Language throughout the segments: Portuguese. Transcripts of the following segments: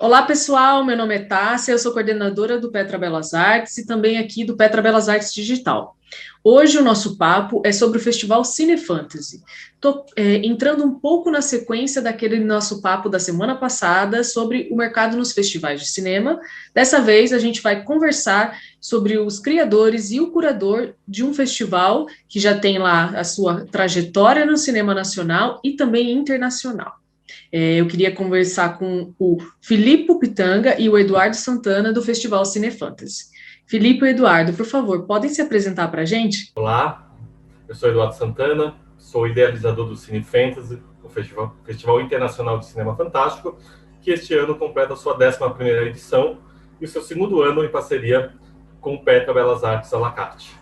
Olá, pessoal. Meu nome é Tássia, eu sou coordenadora do Petra Belas Artes e também aqui do Petra Belas Artes Digital. Hoje o nosso papo é sobre o Festival Cine Fantasy. Estou entrando um pouco na sequência daquele nosso papo da semana passada sobre o mercado nos festivais de cinema. Dessa vez a gente vai conversar sobre os criadores e o curador de um festival que já tem lá a sua trajetória no cinema nacional e também internacional. Eu queria conversar com o Filipe Pitanga e o Eduardo Santana do Festival Cine Fantasy. Filipe e Eduardo, por favor, podem se apresentar para a gente? Olá, eu sou Eduardo Santana, sou idealizador do Cine Fantasy, o Festival Internacional de Cinema Fantástico, que este ano completa a sua 11ª edição e o seu segundo ano em parceria com o Petra Belas Artes à la carte.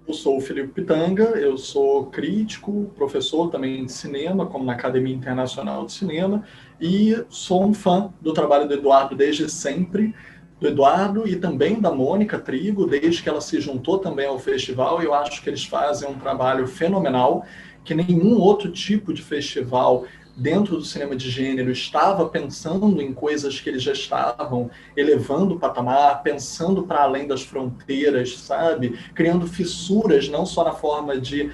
Eu sou o Filipe Pitanga, eu sou crítico, professor também de cinema, como na Academia Internacional de Cinema, e sou um fã do trabalho do Eduardo desde sempre, do Eduardo e também da Mônica Trigo, desde que ela se juntou também ao festival. Eu acho que eles fazem um trabalho fenomenal, que nenhum outro tipo de festival dentro do cinema de gênero estava pensando em coisas que eles já estavam elevando o patamar, pensando para além das fronteiras, sabe? Criando fissuras, não só na forma de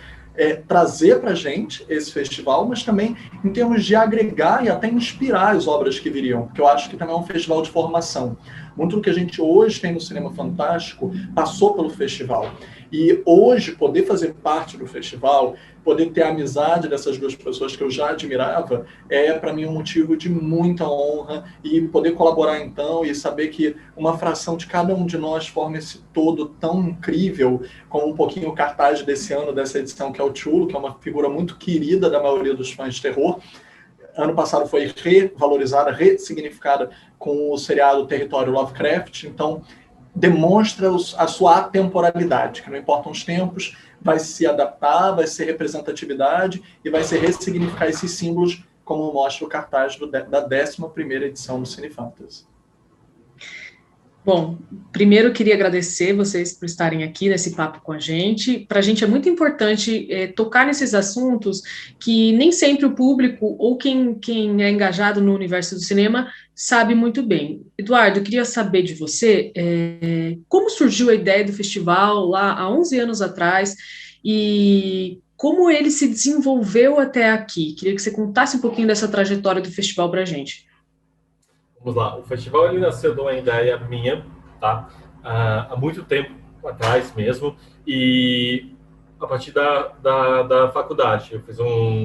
trazer para a gente esse festival, mas também em termos de agregar e até inspirar as obras que viriam, porque eu acho que também é um festival de formação. Muito do que a gente hoje tem no Cinema Fantástico passou pelo festival. E hoje, poder fazer parte do festival, poder ter a amizade dessas duas pessoas que eu já admirava, é para mim um motivo de muita honra, e poder colaborar então e saber que uma fração de cada um de nós forma esse todo tão incrível, como um pouquinho o cartaz desse ano, dessa edição, que é o Chulo, que é uma figura muito querida da maioria dos fãs de terror. Ano passado foi revalorizada, ressignificada com o seriado Território Lovecraft, então demonstra a sua atemporalidade, que não importam os tempos, vai se adaptar, vai ser representatividade e vai ser ressignificar esses símbolos, como mostra o cartaz da 11ª edição do Cine Fantasy. Bom, primeiro eu queria agradecer vocês por estarem aqui nesse papo com a gente. Para a gente é muito importante tocar nesses assuntos que nem sempre o público ou quem é engajado no universo do cinema sabe muito bem. Eduardo, eu queria saber de você como surgiu a ideia do festival lá há 11 anos atrás e como ele se desenvolveu até aqui. Queria que você contasse um pouquinho dessa trajetória do festival para a gente. Vamos lá, o festival ele nasceu de uma ideia minha, tá? Há muito tempo atrás mesmo, e a partir da faculdade. Eu fiz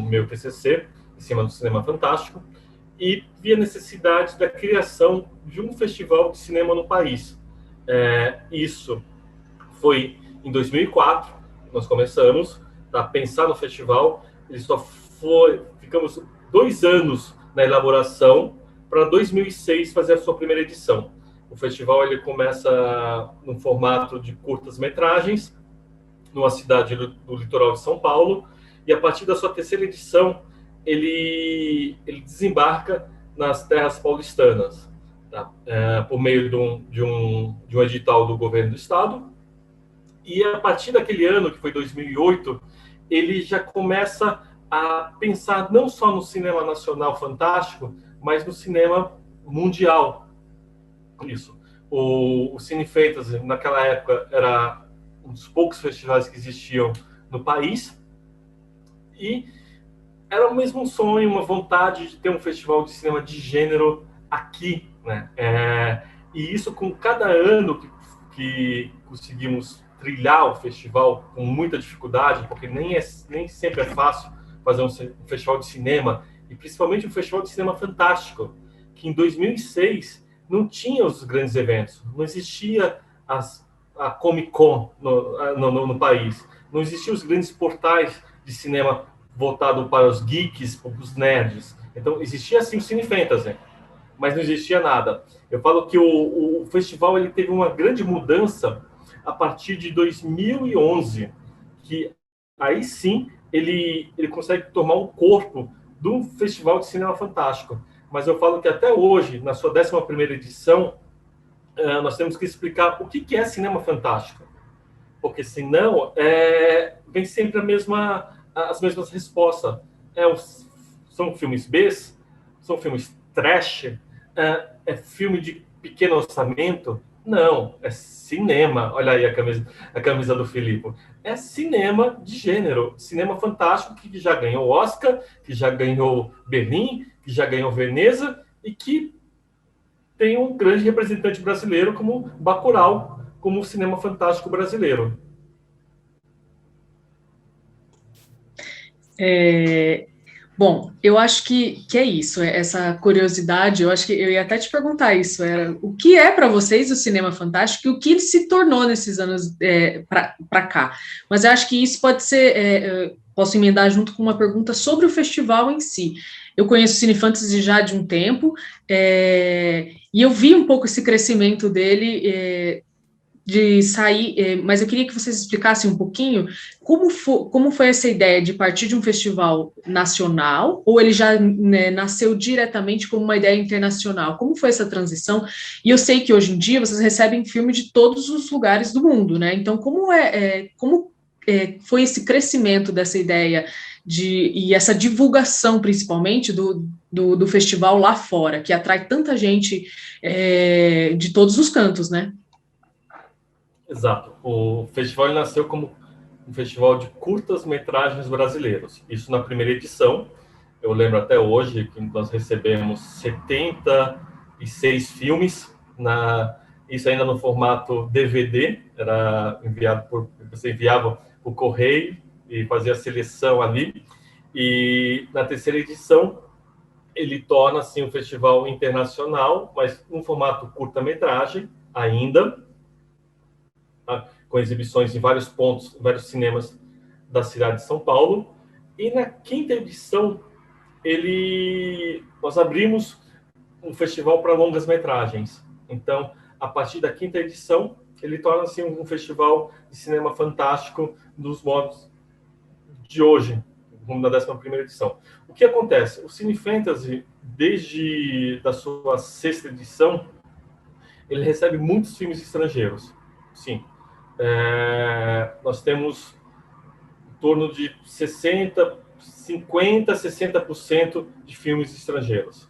meu TCC em cima do Cinema Fantástico e vi a necessidade da criação de um festival de cinema no país. Isso foi em 2004, nós começamos a pensar no festival. Ficamos 2 anos na elaboração, para 2006 fazer a sua primeira edição. O festival ele começa no formato de curtas-metragens, numa cidade do litoral de São Paulo, e a partir da sua terceira edição, ele desembarca nas terras paulistanas, tá? Por meio de um edital do governo do estado. E a partir daquele ano, que foi 2008, ele já começa a pensar não só no cinema nacional fantástico, mas no cinema mundial. Isso. O Cine Fantasy, naquela época, era um dos poucos festivais que existiam no país, e era o mesmo sonho, uma vontade de ter um festival de cinema de gênero aqui, né? E isso, com cada ano que conseguimos trilhar o festival com muita dificuldade, porque nem sempre é fácil fazer um festival de cinema, e principalmente um festival de cinema fantástico, que em 2006 não tinha os grandes eventos, não existia a Comic Con no país, não existiam os grandes portais de cinema voltado para os geeks, para os nerds. Então existia sim o Cine Fantasy, mas não existia nada. Eu falo que o festival ele teve uma grande mudança a partir de 2011, que aí sim ele consegue tomar um corpo de um festival de cinema fantástico. Mas eu falo que até hoje, na sua 11ª edição, nós temos que explicar o que é cinema fantástico. Porque senão vem sempre as mesmas respostas. São filmes Bs, São filmes trash? É filme de pequeno orçamento? Não, é cinema. Olha aí a camisa do Filipe. É cinema de gênero, cinema fantástico que já ganhou Oscar, que já ganhou Berlim, que já ganhou Veneza e que tem um grande representante brasileiro como Bacurau, como o cinema fantástico brasileiro. Bom, eu acho que é isso, essa curiosidade, eu acho que eu ia até te perguntar isso, era o que é para vocês o cinema fantástico e o que ele se tornou nesses anos para cá. Mas eu acho que isso pode ser, posso emendar junto com uma pergunta sobre o festival em si. Eu conheço o Cine Fantasy já de um tempo, e eu vi um pouco esse crescimento dele, de sair, mas eu queria que vocês explicassem um pouquinho como foi essa ideia de partir de um festival nacional, ou ele já, né, nasceu diretamente como uma ideia internacional? Como foi essa transição? E eu sei que hoje em dia vocês recebem filme de todos os lugares do mundo, né? Então, como foi esse crescimento dessa ideia e essa divulgação, principalmente, do festival lá fora, que atrai tanta gente de todos os cantos, né? Exato. O festival nasceu como um festival de curtas-metragens brasileiros. Isso na primeira edição. Eu lembro até hoje que nós recebemos 76 filmes, isso ainda no formato DVD, você enviava o correio e fazia a seleção ali. E na terceira edição, ele torna assim um festival internacional, mas um formato curta-metragem ainda, com exibições em vários pontos, em vários cinemas da cidade de São Paulo. E na quinta edição, nós abrimos um festival para longas-metragens. Então, a partir da quinta edição, ele torna-se um festival de cinema fantástico dos modos de hoje, como na 11ª edição. O que acontece? O Cine Fantasy, desde da sua 6ª edição, ele recebe muitos filmes estrangeiros. Sim. Nós temos em torno de 60% de filmes estrangeiros.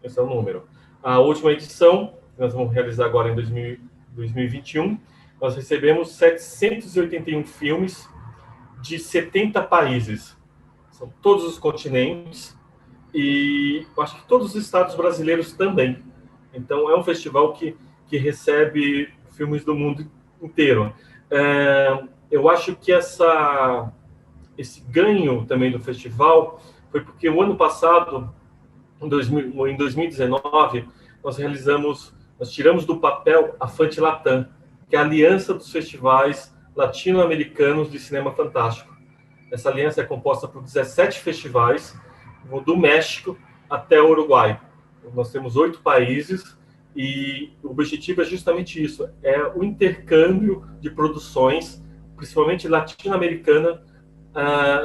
Esse é o número. A última edição, que nós vamos realizar agora em 2021, nós recebemos 781 filmes de 70 países. São todos os continentes e acho que todos os estados brasileiros também. Então, é um festival que recebe filmes do mundo inteiro. Eu acho que esse ganho também do festival foi porque o ano passado, em 2019, nós tiramos do papel a FANTILATAM, que é a aliança dos festivais latino-americanos de cinema fantástico. Essa aliança é composta por 17 festivais, do México até o Uruguai. Nós temos 8 países, e o objetivo é justamente isso, é o intercâmbio de produções, principalmente latino-americana,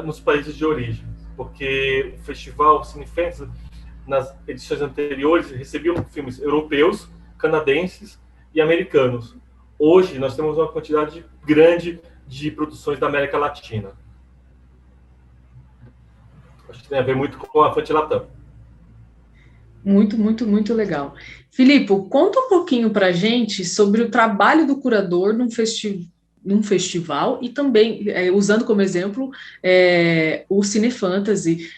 nos países de origem. Porque o Festival Cine Fantasy, nas edições anteriores, recebia filmes europeus, canadenses e americanos. Hoje, nós temos uma quantidade grande de produções da América Latina. Acho que tem a ver muito com a FANTILATAM. Muito, muito, muito legal. Filipe, conta um pouquinho para a gente sobre o trabalho do curador num festival e também, usando como exemplo, o Cine Fantasy,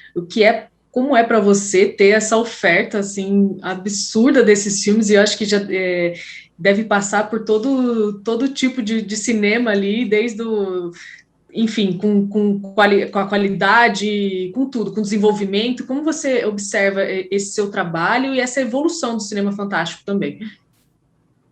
como é para você ter essa oferta assim absurda desses filmes, e eu acho que já deve passar por todo tipo de cinema ali, desde enfim, com a qualidade, com tudo, com desenvolvimento. Como você observa esse seu trabalho e essa evolução do cinema fantástico também?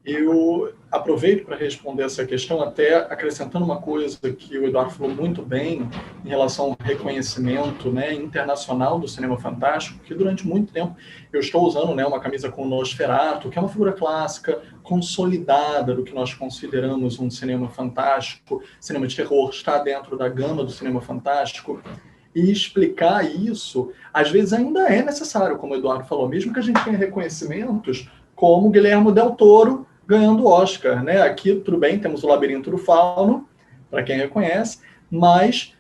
Eu aproveito para responder essa questão, até acrescentando uma coisa que o Eduardo falou muito bem em relação ao reconhecimento, né, internacional do cinema fantástico, que durante muito tempo eu estou usando, né, uma camisa com o Nosferatu, que é uma figura clássica, consolidada do que nós consideramos um cinema fantástico, cinema de terror, está dentro da gama do cinema fantástico. E explicar isso, às vezes ainda é necessário, como o Eduardo falou, mesmo que a gente tenha reconhecimentos como Guillermo del Toro ganhando o Oscar, né? Aqui, tudo bem, temos o Labirinto do Fauno, para quem reconhece, mas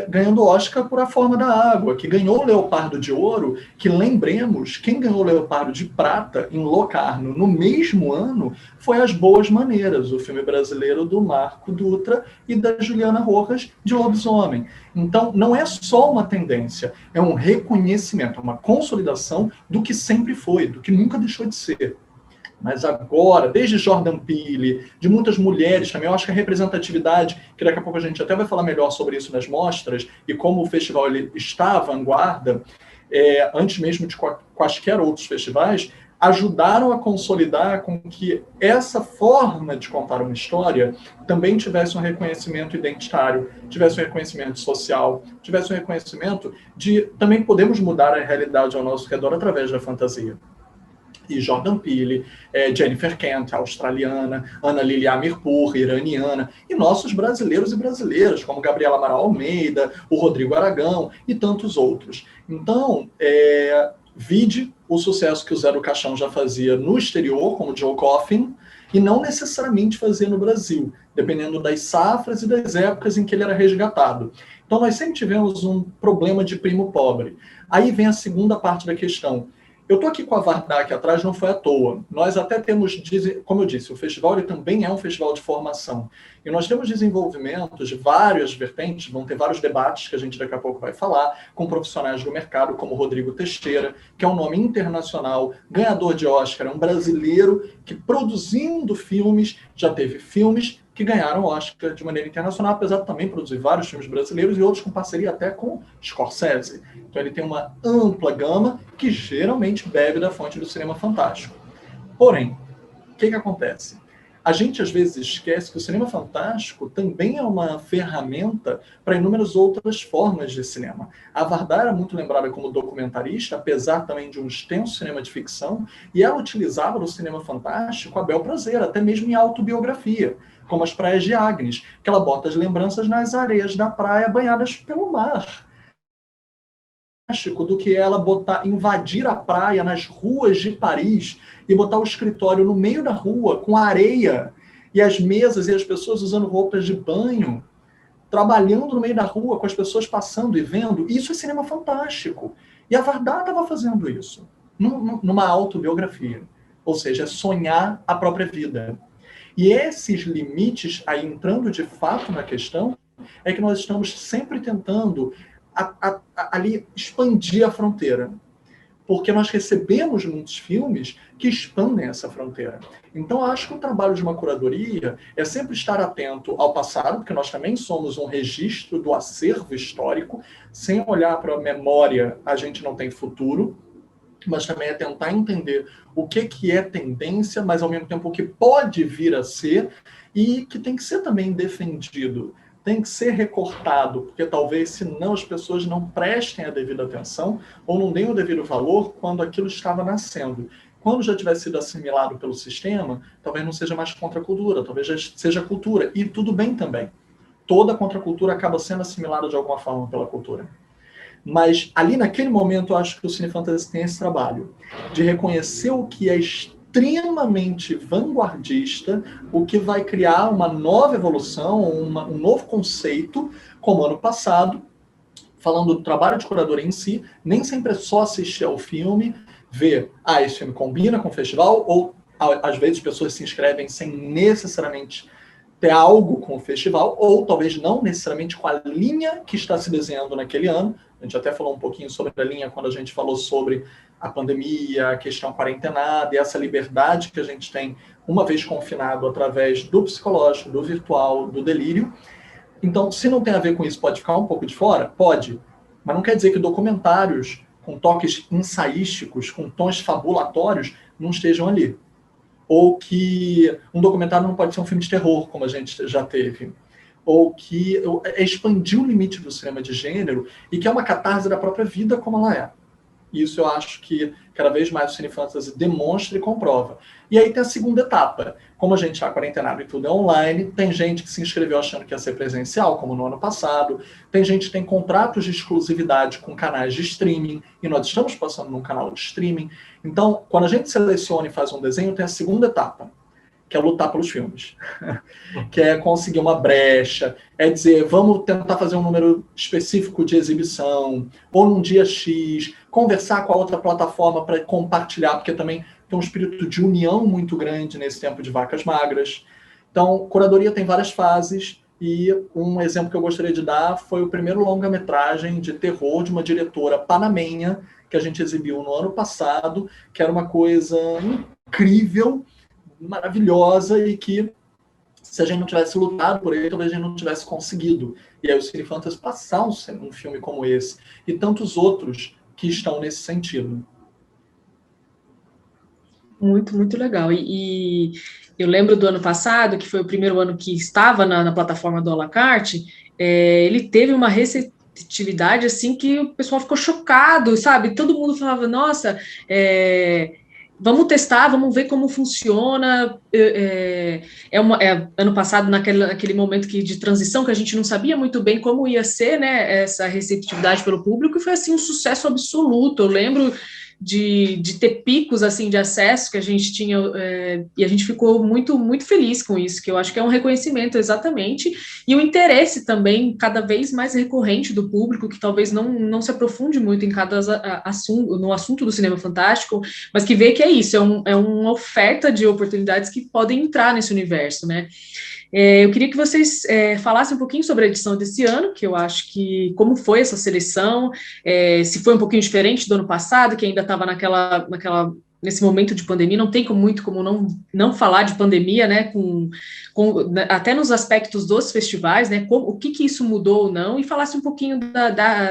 ganhando Oscar por A Forma da Água, que ganhou o Leopardo de Ouro, que lembremos, quem ganhou o Leopardo de Prata em Locarno no mesmo ano foi As Boas Maneiras, o filme brasileiro do Marco Dutra e da Juliana Rojas, de Lobisomem. Então, não é só uma tendência, é um reconhecimento, uma consolidação do que sempre foi, do que nunca deixou de ser. Mas agora, desde Jordan Peele, de muitas mulheres também, eu acho que a representatividade, que daqui a pouco a gente até vai falar melhor sobre isso nas mostras, e como o festival ele está à vanguarda, antes mesmo de quaisquer outros festivais, ajudaram a consolidar com que essa forma de contar uma história também tivesse um reconhecimento identitário, tivesse um reconhecimento social, tivesse um reconhecimento de também podemos mudar a realidade ao nosso redor através da fantasia. E Jordan Peele, Jennifer Kent, australiana, Ana Lilia Amirpour, iraniana, e nossos brasileiros e brasileiras, como Gabriela Amaral Almeida, o Rodrigo Aragão e tantos outros. Então, vide o sucesso que o Zé do Caixão já fazia no exterior, como Joe Coffin, e não necessariamente fazia no Brasil, dependendo das safras e das épocas em que ele era resgatado. Então, nós sempre tivemos um problema de primo pobre. Aí vem a segunda parte da questão. Eu estou aqui com a Vardar aqui atrás, não foi à toa. Nós até temos, como eu disse, o festival ele também é um festival de formação. E nós temos desenvolvimentos de várias vertentes, vão ter vários debates que a gente daqui a pouco vai falar, com profissionais do mercado, como Rodrigo Teixeira, que é um nome internacional, ganhador de Oscar, é um brasileiro que, produzindo filmes, já teve filmes que ganharam Oscar de maneira internacional, apesar de também produzir vários filmes brasileiros e outros com parceria até com Scorsese. Então ele tem uma ampla gama que geralmente bebe da fonte do cinema fantástico. Porém, o que acontece? A gente às vezes esquece que o cinema fantástico também é uma ferramenta para inúmeras outras formas de cinema. A Vardar era muito lembrada como documentarista, apesar também de um extenso cinema de ficção, e ela utilizava no cinema fantástico a bel prazer, até mesmo em autobiografia, como As Praias de Agnes, que ela bota as lembranças nas areias da praia banhadas pelo mar. Do que ela invadir a praia nas ruas de Paris e botar o escritório no meio da rua com areia e as mesas e as pessoas usando roupas de banho, trabalhando no meio da rua com as pessoas passando e vendo. Isso é cinema fantástico. E a Vardar estava fazendo isso numa autobiografia. Ou seja, sonhar a própria vida. E esses limites, aí entrando de fato na questão, é que nós estamos sempre tentando ali expandir a fronteira. Porque nós recebemos muitos filmes que expandem essa fronteira. Então, acho que o trabalho de uma curadoria é sempre estar atento ao passado, porque nós também somos um registro do acervo histórico. Sem olhar para a memória, a gente não tem futuro. Mas também é tentar entender o que é tendência, mas ao mesmo tempo o que pode vir a ser e que tem que ser também defendido. Tem que ser recortado, porque talvez, senão, as pessoas não prestem a devida atenção ou não deem o devido valor quando aquilo estava nascendo. Quando já tiver sido assimilado pelo sistema, talvez não seja mais contracultura, talvez já seja cultura. E tudo bem também. Toda contracultura acaba sendo assimilada de alguma forma pela cultura. Mas ali naquele momento eu acho que o Cine Fantasy tem esse trabalho de reconhecer o que é extremamente vanguardista, o que vai criar uma nova evolução, um novo conceito, como ano passado, falando do trabalho de curadoria em si, nem sempre é só assistir ao filme, ver, esse filme combina com o festival, ou às vezes pessoas se inscrevem sem necessariamente ter algo com o festival, ou talvez não necessariamente com a linha que está se desenhando naquele ano. A gente até falou um pouquinho sobre a linha quando a gente falou sobre a pandemia, a questão quarentenada e essa liberdade que a gente tem uma vez confinado através do psicológico, do virtual, do delírio. Então, se não tem a ver com isso, pode ficar um pouco de fora? Pode. Mas não quer dizer que documentários com toques ensaísticos, com tons fabulatórios, não estejam ali. Ou que um documentário não pode ser um filme de terror, como a gente já teve. Ou que expandir o limite do cinema de gênero e que é uma catarse da própria vida como ela é. Isso eu acho que cada vez mais o Cine Fantasy demonstra e comprova. E aí tem a segunda etapa. Como a gente está quarentenado e tudo é online, tem gente que se inscreveu achando que ia ser presencial, como no ano passado. Tem gente que tem contratos de exclusividade com canais de streaming, e nós estamos passando num canal de streaming. Então, quando a gente seleciona e faz um desenho, tem a segunda etapa, que é lutar pelos filmes, que é conseguir uma brecha, é dizer, vamos tentar fazer um número específico de exibição, ou num dia X, conversar com a outra plataforma para compartilhar, porque também tem um espírito de união muito grande nesse tempo de vacas magras. Então, curadoria tem várias fases, e um exemplo que eu gostaria de dar foi o primeiro longa-metragem de terror de uma diretora panamenha, que a gente exibiu no ano passado, que era uma coisa incrível, maravilhosa, e que, se a gente não tivesse lutado por ele, talvez a gente não tivesse conseguido. E aí o Cine Fantasy passar um filme como esse, e tantos outros que estão nesse sentido. Muito, muito legal. E eu lembro do ano passado, que foi o primeiro ano que estava na plataforma do à la carte, ele teve uma receptividade assim que o pessoal ficou chocado, sabe? Todo mundo falava, nossa, vamos testar, vamos ver como funciona. Ano passado, naquele momento de transição, que a gente não sabia muito bem como ia ser, né, essa receptividade pelo público, e foi assim um sucesso absoluto. Eu lembro de ter picos assim de acesso que a gente tinha, e a gente ficou muito, muito feliz com isso, que eu acho que é um reconhecimento exatamente, e o interesse também cada vez mais recorrente do público, que talvez não se aprofunde muito em cada assunto, no assunto do cinema fantástico, mas que vê que é isso, é uma oferta de oportunidades que podem entrar nesse universo, né? Eu queria que vocês falassem um pouquinho sobre a edição desse ano, que eu acho que como foi essa seleção, se foi um pouquinho diferente do ano passado, que ainda estava nesse momento de pandemia, não tem como não falar de pandemia, né, até nos aspectos dos festivais, né, o que isso mudou ou não, e falasse um pouquinho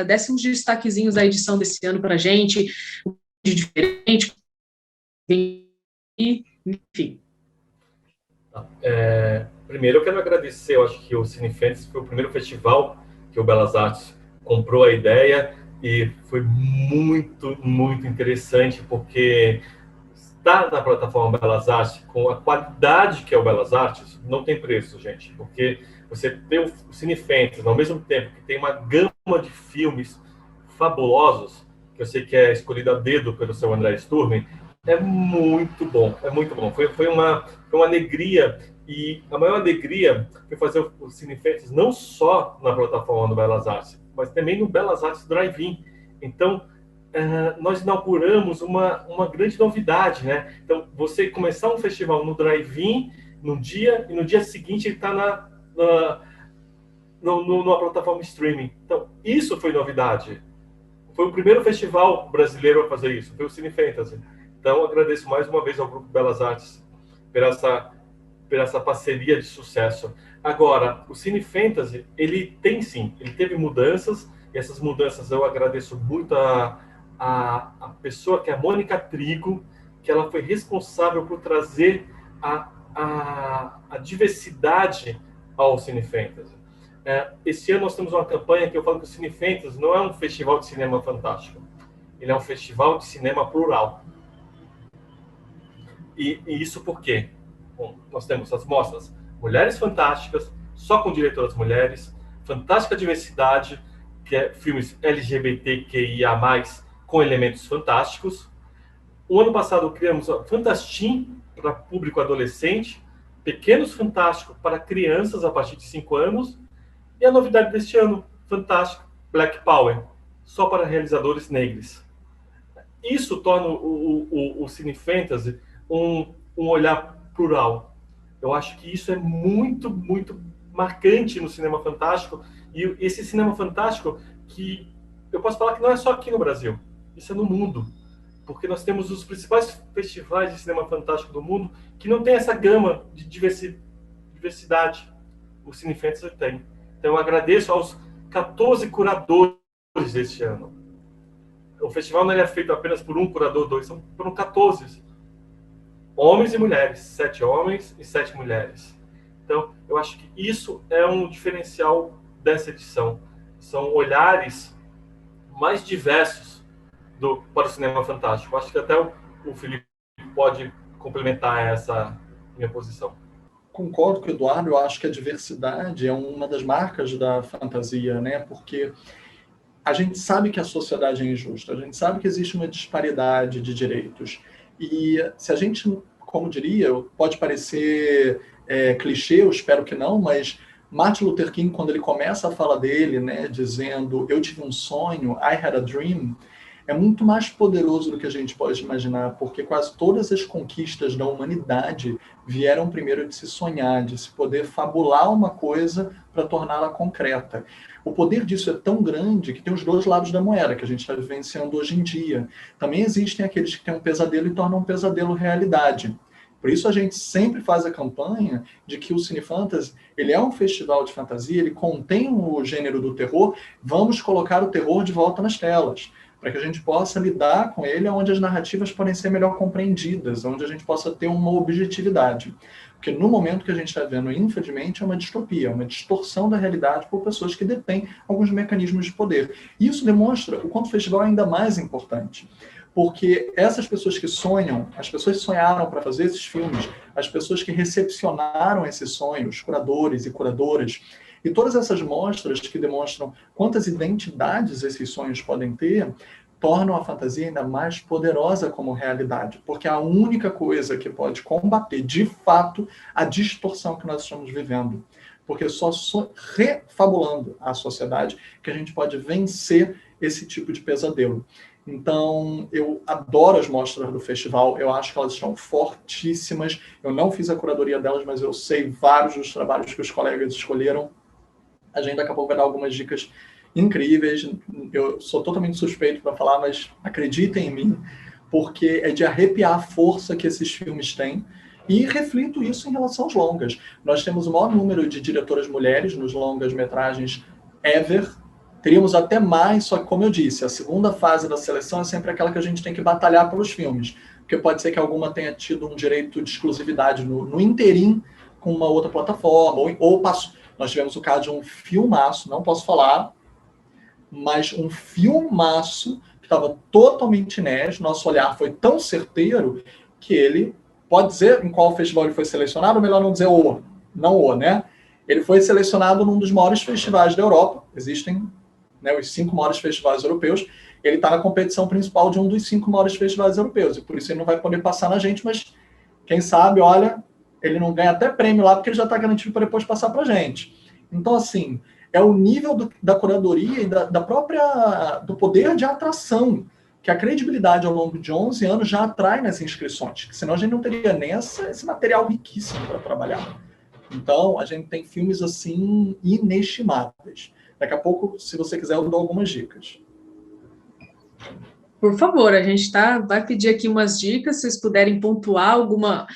desse uns destaquezinhos da edição desse ano para a gente, o que de diferente, enfim. Primeiro eu quero agradecer, eu acho que o Cine Fantasy foi o primeiro festival que o Belas Artes comprou a ideia, e foi muito, muito interessante, porque estar na plataforma Belas Artes, com a qualidade que é o Belas Artes, não tem preço, gente, porque você tem o Cine Fantasy, ao mesmo tempo que tem uma gama de filmes fabulosos, que eu sei que é escolhido a dedo pelo seu André Sturm, é muito bom, é muito bom. Foi uma alegria. E a maior alegria foi fazer o Cine Fantasy não só na plataforma do Belas Artes, mas também no Belas Artes Drive-In. Então, nós inauguramos uma grande novidade, né? Então, você começar um festival no Drive-In num dia, e no dia seguinte ele está numa plataforma streaming. Então, isso foi novidade. Foi o primeiro festival brasileiro a fazer isso, foi o Cine Fantasy. Então, agradeço mais uma vez ao Grupo Belas Artes por essa parceria de sucesso. Agora, o Cine Fantasy, ele teve mudanças, e essas mudanças eu agradeço muito a pessoa que é a Mônica Trigo, que ela foi responsável por trazer a diversidade ao Cine Fantasy. Esse ano nós temos uma campanha que eu falo que o Cine Fantasy não é um festival de cinema fantástico, ele é um festival de cinema plural. E isso por quê? Bom, nós temos as mostras Mulheres Fantásticas, só com diretoras mulheres, Fantástica Diversidade, que é filmes LGBTQIA+, com elementos fantásticos. O ano passado criamos a Fantastim para público adolescente, Pequenos Fantásticos para crianças a partir de 5 anos, e a novidade deste ano, Fantástico Black Power, só para realizadores negros. Isso torna o Cine Fantasy um olhar plural. Eu acho que isso é muito, muito marcante no cinema fantástico, e esse cinema fantástico que eu posso falar que não é só aqui no Brasil, isso é no mundo, porque nós temos os principais festivais de cinema fantástico do mundo que não tem essa gama de diversidade. O Cine Fantasy tem. Então eu agradeço aos 14 curadores deste ano. O festival não é feito apenas por um curador, foram 14 homens e mulheres, 7 homens e 7 mulheres. Então, eu acho que isso é um diferencial dessa edição. São olhares mais diversos para o cinema fantástico. Eu acho que até o Felipe pode complementar essa minha posição. Concordo com o Eduardo, eu acho que a diversidade é uma das marcas da fantasia, né? Porque a gente sabe que a sociedade é injusta, a gente sabe que existe uma disparidade de direitos. E se a gente como diria, pode parecer clichê, eu espero que não, mas Martin Luther King, quando ele começa a fala dele, né, dizendo, eu tive um sonho, I had a dream, é muito mais poderoso do que a gente pode imaginar, porque quase todas as conquistas da humanidade vieram primeiro de se sonhar, de se poder fabular uma coisa para torná-la concreta. O poder disso é tão grande que tem os dois lados da moeda, que a gente está vivenciando hoje em dia. Também existem aqueles que têm um pesadelo e tornam um pesadelo realidade. Por isso a gente sempre faz a campanha de que o Cine Fantasy, ele é um festival de fantasia, ele contém o gênero do terror, vamos colocar o terror de volta nas telas, para que a gente possa lidar com ele onde as narrativas podem ser melhor compreendidas, onde a gente possa ter uma objetividade. Porque no momento que a gente está vendo, infelizmente, é uma distopia, uma distorção da realidade por pessoas que detêm alguns mecanismos de poder. E isso demonstra o quanto o festival é ainda mais importante. Porque essas pessoas que sonham, as pessoas que sonharam para fazer esses filmes, as pessoas que recepcionaram esses sonhos, curadores e curadoras, e todas essas mostras que demonstram quantas identidades esses sonhos podem ter, tornam a fantasia ainda mais poderosa como realidade, porque é a única coisa que pode combater, de fato, a distorção que nós estamos vivendo. Porque só refabulando a sociedade que a gente pode vencer esse tipo de pesadelo. Então, eu adoro as mostras do festival, eu acho que elas estão fortíssimas. Eu não fiz a curadoria delas, mas eu sei vários dos trabalhos que os colegas escolheram. A gente daqui a pouco vai dar algumas dicas incríveis. Eu sou totalmente suspeito para falar, mas acreditem em mim, porque é de arrepiar a força que esses filmes têm. E reflito isso em relação aos longas. Nós temos o maior número de diretoras mulheres nos longas-metragens ever. Teríamos até mais, só que, como eu disse, a segunda fase da seleção é sempre aquela que a gente tem que batalhar pelos filmes. Porque pode ser que alguma tenha tido um direito de exclusividade no interim com uma outra plataforma, ou passou. Nós tivemos o caso de um filmaço, não posso falar, mas um filmaço que estava totalmente inédito. Nosso olhar foi tão certeiro que ele, pode dizer em qual festival ele foi selecionado, ou melhor não dizer né? Ele foi selecionado num dos maiores festivais da Europa. Existem, né, os 5 maiores festivais europeus. Ele está na competição principal de um dos 5 maiores festivais europeus, e por isso ele não vai poder passar na gente, mas quem sabe, olha, ele não ganha até prêmio lá, porque ele já está garantido para depois passar para a gente. Então, assim, é o nível da curadoria e do poder de atração, que a credibilidade ao longo de 11 anos já atrai nas inscrições, que senão a gente não teria nem esse material riquíssimo para trabalhar. Então, a gente tem filmes, assim, inestimáveis. Daqui a pouco, se você quiser, eu dou algumas dicas. Por favor, a gente vai pedir aqui umas dicas, se vocês puderem pontuar alguma...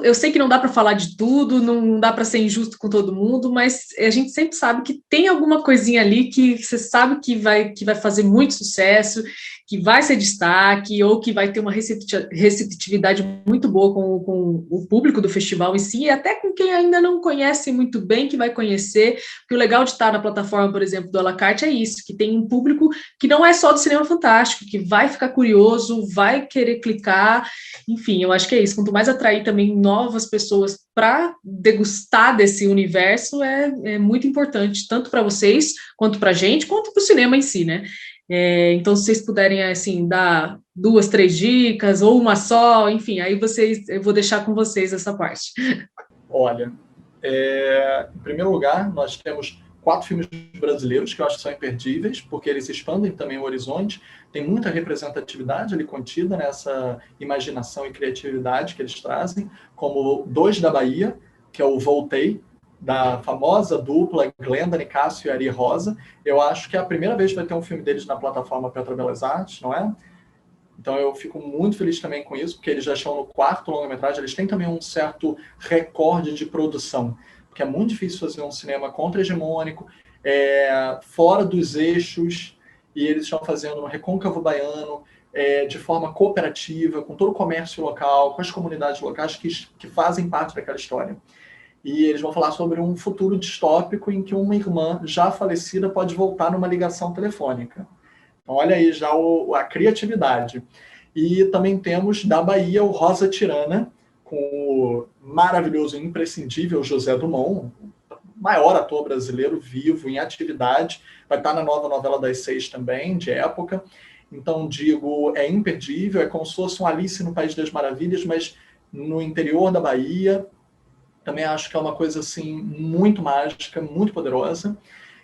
Eu sei que não dá para falar de tudo, não dá para ser injusto com todo mundo, mas a gente sempre sabe que tem alguma coisinha ali que você sabe que vai fazer muito sucesso, que vai ser destaque, ou que vai ter uma receptividade muito boa com o público do festival em si, e até com quem ainda não conhece muito bem, que vai conhecer, porque o legal de estar na plataforma, por exemplo, do à la carte é isso, que tem um público que não é só do cinema fantástico, que vai ficar curioso, vai querer clicar, enfim, eu acho que é isso, quanto mais atrair também novas pessoas para degustar desse universo é muito importante, tanto para vocês, quanto para a gente, quanto para o cinema em si, né? Então, se vocês puderem, assim, dar 2, 3 dicas, ou uma só, enfim, aí eu vou deixar com vocês essa parte. Olha, em primeiro lugar, nós temos 4 filmes brasileiros que eu acho que são imperdíveis, porque eles expandem também o horizonte, tem muita representatividade ali contida nessa imaginação e criatividade que eles trazem, como 2 da Bahia, que é o Voltei, da famosa dupla Glenda Nicásio e Ari Rosa. Eu acho que é a primeira vez que vai ter um filme deles na plataforma Petra Belas Artes, não é? Então eu fico muito feliz também com isso, porque eles já estão no 4º longa-metragem, eles têm também um certo recorde de produção, porque é muito difícil fazer um cinema contra-hegemônico, fora dos eixos, e eles estão fazendo no Recôncavo Baiano, de forma cooperativa, com todo o comércio local, com as comunidades locais que fazem parte daquela história. E eles vão falar sobre um futuro distópico em que uma irmã já falecida pode voltar numa ligação telefônica. Então, olha aí já a criatividade. E também temos da Bahia o Rosa Tirana, com o maravilhoso e imprescindível José Dumont, o maior ator brasileiro vivo, em atividade. Vai estar na nova novela das 6 também, de época. Então, digo, é imperdível, é como se fosse um Alice no País das Maravilhas, mas no interior da Bahia. Também acho que é uma coisa assim muito mágica, muito poderosa.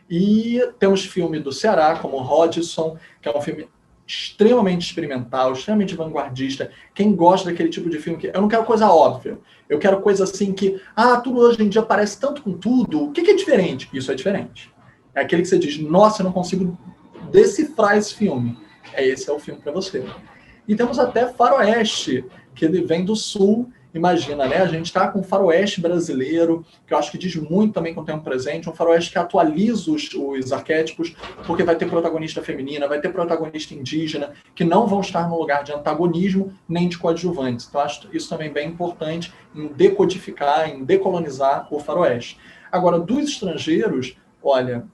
E temos filme do Ceará, como Hodgson, que é um filme extremamente experimental, extremamente vanguardista. Quem gosta daquele tipo de filme que eu não quero coisa óbvia, eu quero coisa assim que tudo hoje em dia parece tanto com tudo. O que é diferente? Isso é diferente. É aquele que você diz, nossa, eu não consigo decifrar esse filme. Esse é o filme para você. E temos até Faroeste, que ele vem do Sul. Imagina, né? A gente está com um faroeste brasileiro, que eu acho que diz muito também com o tempo presente, um faroeste que atualiza os arquétipos, porque vai ter protagonista feminina, vai ter protagonista indígena, que não vão estar no lugar de antagonismo nem de coadjuvantes. Então, acho isso também bem importante em decodificar, em decolonizar o faroeste. Agora, dos estrangeiros, olha,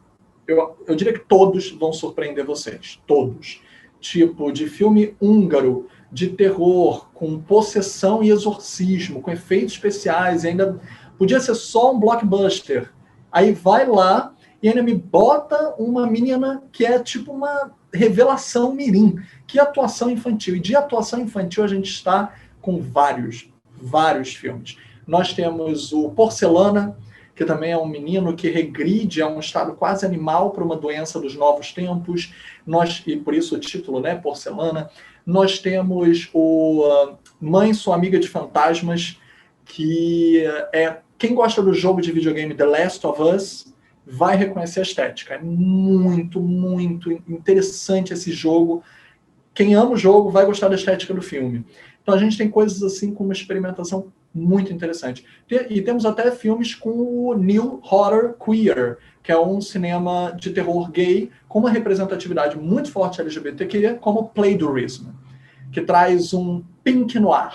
eu diria que todos vão surpreender vocês. Todos. Tipo, de filme húngaro, de terror, com possessão e exorcismo, com efeitos especiais, e ainda podia ser só um blockbuster. Aí vai lá e ainda me bota uma menina que é tipo uma revelação mirim. Que atuação infantil. E de atuação infantil a gente está com vários filmes. Nós temos o Porcelana, que também é um menino que regride a um estado quase animal para uma doença dos novos tempos. E por isso o título, né, Porcelana. Nós temos o Mãe, Sua Amiga de Fantasmas, que quem gosta do jogo de videogame The Last of Us vai reconhecer a estética. É muito, muito interessante esse jogo. Quem ama o jogo vai gostar da estética do filme. Então a gente tem coisas assim com uma experimentação muito interessante. E temos até filmes com o New Horror Queer, que é um cinema de terror gay com uma representatividade muito forte LGBTQ, como Plagiarism, que traz um pink noir.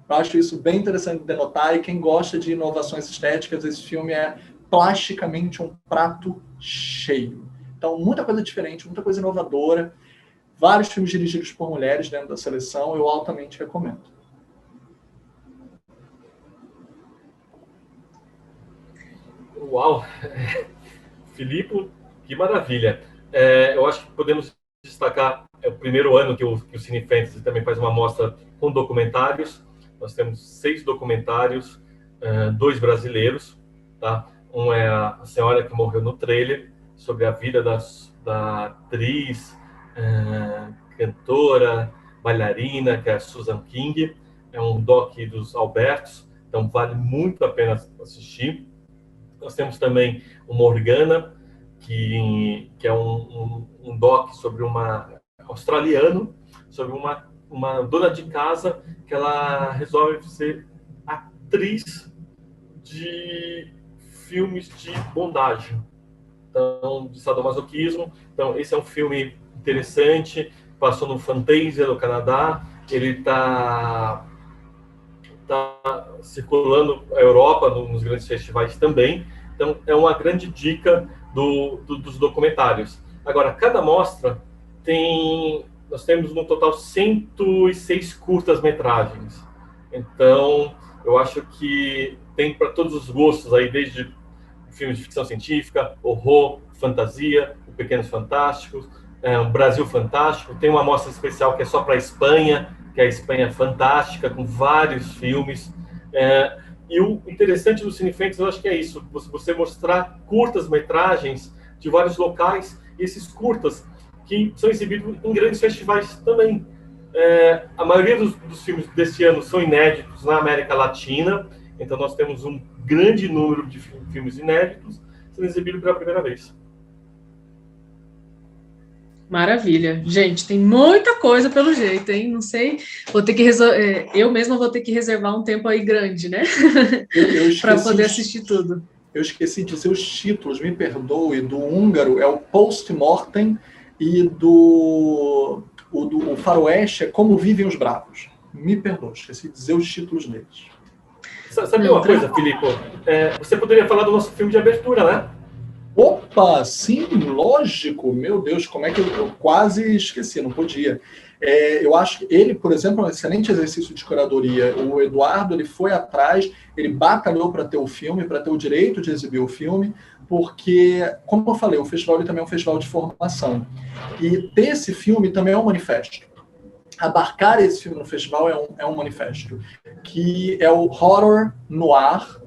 Eu acho isso bem interessante de denotar, e quem gosta de inovações estéticas, esse filme é plasticamente um prato cheio. Então, muita coisa diferente, muita coisa inovadora, vários filmes dirigidos por mulheres dentro da seleção, eu altamente recomendo. Uau! Filipe, que maravilha! Eu acho que podemos destacar o primeiro ano que o Cine Fantasy também faz uma mostra com documentários. Nós temos 6 documentários, 2 brasileiros. Tá? Um é A Senhora que Morreu no Trailer, sobre a vida da atriz, cantora, bailarina, que é a Susan King. É um doc dos Albertos, então vale muito a pena assistir. Nós temos também o Morgana, que é um doc sobre uma australiano, sobre uma dona de casa que ela resolve ser atriz de filmes de bondage, então de sadomasoquismo. Então esse é um filme interessante, passou no Fantasia no Canadá, ele está circulando a Europa nos grandes festivais também. Então é uma grande dica dos documentários. Agora, cada mostra nós temos no total 106 curtas-metragens. Então eu acho que tem para todos os gostos aí, desde filmes de ficção científica, horror, fantasia, o Pequenos Fantásticos, o Brasil Fantástico. Tem uma mostra especial que é só para a Espanha, que é a Espanha Fantástica, com vários filmes. E o interessante do Cine Fantasy, eu acho que é isso, você mostrar curtas-metragens de vários locais, e esses curtas que são exibidos em grandes festivais também. A maioria dos filmes deste ano são inéditos na América Latina, então nós temos um grande número de filmes inéditos sendo exibidos pela primeira vez. Maravilha. Gente, tem muita coisa pelo jeito, hein? Não sei, eu mesma vou ter que reservar um tempo aí grande, né? Para poder assistir tudo. Eu esqueci de dizer os títulos, me perdoe. Do húngaro é o Post-Mortem, e o Faroeste é Como Vivem os Bravos. Me perdoe, esqueci de dizer os títulos deles. Sabe uma coisa, Filipe? Você poderia falar do nosso filme de abertura, né? Opa, sim, lógico. Meu Deus, como é que eu quase esqueci, não podia. Eu acho que ele, por exemplo, é um excelente exercício de curadoria. O Eduardo, ele foi atrás, ele batalhou para ter o filme, para ter o direito de exibir o filme, porque, como eu falei, o festival ele também é um festival de formação. E ter esse filme também é um manifesto. abarcar esse filme no festival é um manifesto, que é o horror noir.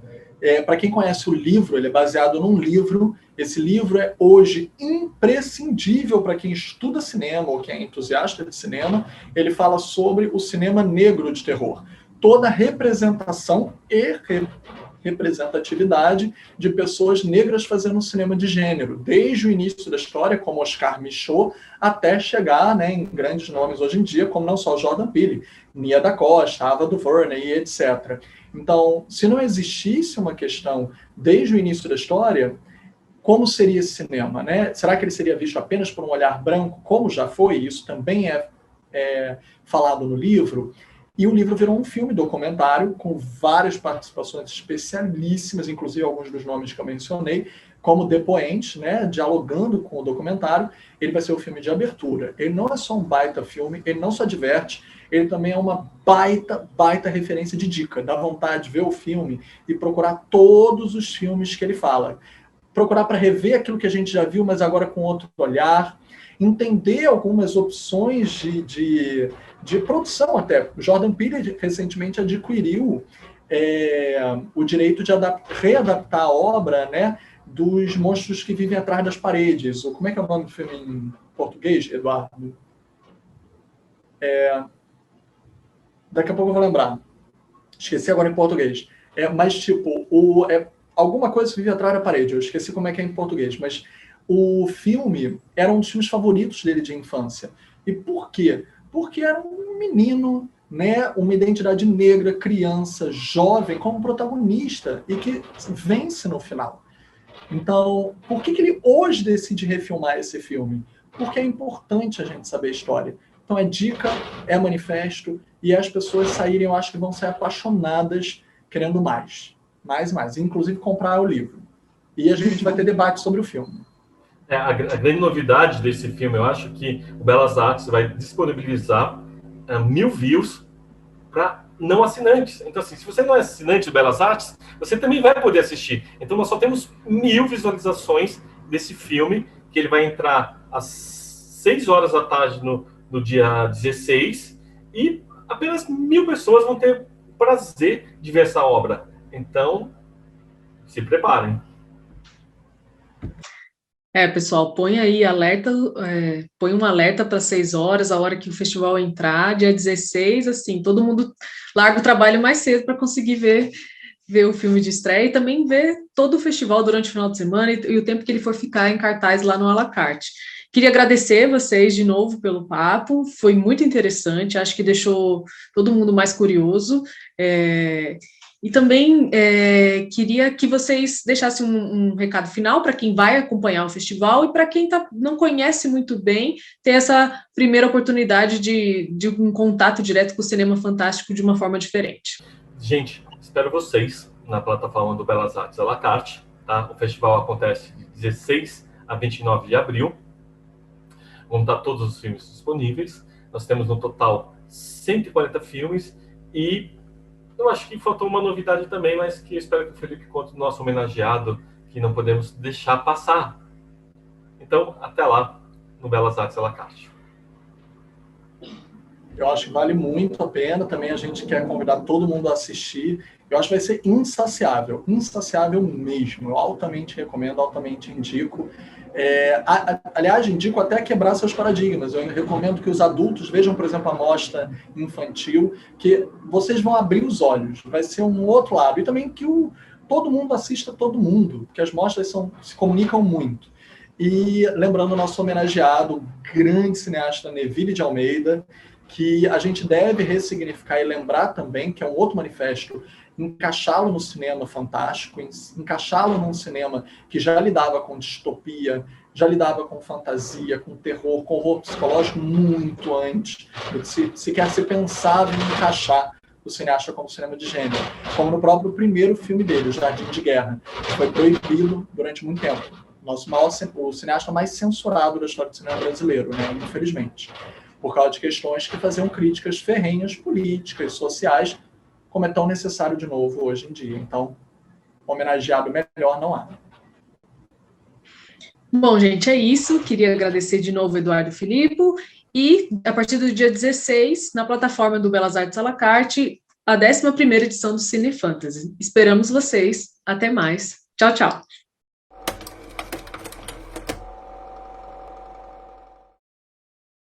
Para quem conhece o livro, ele é baseado num livro. Esse livro é hoje imprescindível para quem estuda cinema ou quem é entusiasta de cinema. Ele fala sobre o cinema negro de terror. Toda a representação e representatividade de pessoas negras fazendo cinema de gênero, desde o início da história, como Oscar Micheaux, até chegar, né, em grandes nomes hoje em dia, como não só Jordan Peele, Nia da Costa, Ava DuVernay e etc. Então, se não existisse uma questão desde o início da história, como seria esse cinema, né? Será que ele seria visto apenas por um olhar branco, como já foi? Isso também é falado no livro. E o livro virou um filme documentário com várias participações especialíssimas, inclusive alguns dos nomes que eu mencionei, como depoente, né, dialogando com o documentário. Ele vai ser o filme de abertura. Ele não é só um baita filme, ele não só diverte, ele também é uma baita referência de dica. Dá vontade de ver o filme e procurar todos os filmes que ele fala. Procurar para rever aquilo que a gente já viu, mas agora com outro olhar. Entender algumas opções de produção até. O Jordan Peele recentemente adquiriu o direito de readaptar a obra, né, dos monstros que vivem atrás das paredes. Como é que é o nome do filme em português, Eduardo? Daqui a pouco eu vou lembrar. Esqueci agora em português. Mas, tipo, alguma coisa que vive atrás da parede. Eu esqueci como é que é em português. Mas o filme era um dos filmes favoritos dele de infância. E por quê? Porque era um menino, né, uma identidade negra, criança, jovem, como protagonista, e que vence no final. Então, por que ele hoje decide refilmar esse filme? Porque é importante a gente saber a história. Então, é dica, é manifesto, e as pessoas saírem, eu acho que vão ser apaixonadas, querendo mais. Mais e mais. Inclusive, comprar o livro. E a gente vai ter debate sobre o filme. A grande novidade desse filme, eu acho que o Belas Artes vai disponibilizar 1000 views para não assinantes. Então, assim, se você não é assinante do Belas Artes, você também vai poder assistir. Então, nós só temos 1000 visualizações desse filme, que ele vai entrar às 6 horas da tarde no dia 16, e apenas 1000 pessoas vão ter o prazer de ver essa obra. Então, se preparem. Pessoal, põe aí alerta, põe um alerta para 6 horas, a hora que o festival entrar, dia 16, assim, todo mundo larga o trabalho mais cedo para conseguir ver o filme de estreia e também ver todo o festival durante o final de semana e o tempo que ele for ficar em cartaz lá no à la carte. Queria agradecer vocês de novo pelo papo, foi muito interessante, acho que deixou todo mundo mais curioso. E também queria que vocês deixassem um recado final para quem vai acompanhar o festival e para quem não conhece muito bem, ter essa primeira oportunidade de um contato direto com o cinema fantástico de uma forma diferente. Gente, espero vocês na plataforma do Belas Artes à la carte. Tá? O festival acontece de 16 a 29 de abril. Vão estar todos os filmes disponíveis. Nós temos no total 140 filmes e eu acho que faltou uma novidade também, mas que eu espero que o Felipe conte do nosso homenageado, que não podemos deixar passar. Então, até lá, no Belas Artes à la carte. Eu acho que vale muito a pena. Também a gente quer convidar todo mundo a assistir. Eu acho que vai ser insaciável mesmo. Eu altamente recomendo, altamente indico. Aliás, indico até quebrar seus paradigmas. Eu recomendo que os adultos vejam, por exemplo, a mostra infantil, que vocês vão abrir os olhos. Vai ser um outro lado. E também que todo mundo assista todo mundo, porque as mostras se comunicam muito. E lembrando o nosso homenageado, o grande cineasta Neville de Almeida, que a gente deve ressignificar e lembrar também, que é um outro manifesto, encaixá-lo no cinema fantástico, encaixá-lo num cinema que já lidava com distopia, já lidava com fantasia, com terror, com horror psicológico muito antes do que sequer se pensava em encaixar o cineasta como cinema de gênero, como no próprio primeiro filme dele, O Jardim de Guerra, que foi proibido durante muito tempo. O cineasta mais censurado da história do cinema brasileiro, né, infelizmente, por causa de questões que faziam críticas ferrenhas políticas, sociais, como é tão necessário de novo hoje em dia. Então, homenageado melhor não há. Bom, gente, é isso. Queria agradecer de novo Eduardo e Filipe E, a partir do dia 16, na plataforma do Belas Artes à la carte, a 11ª edição do Cine Fantasy. Esperamos vocês. Até mais. Tchau, tchau.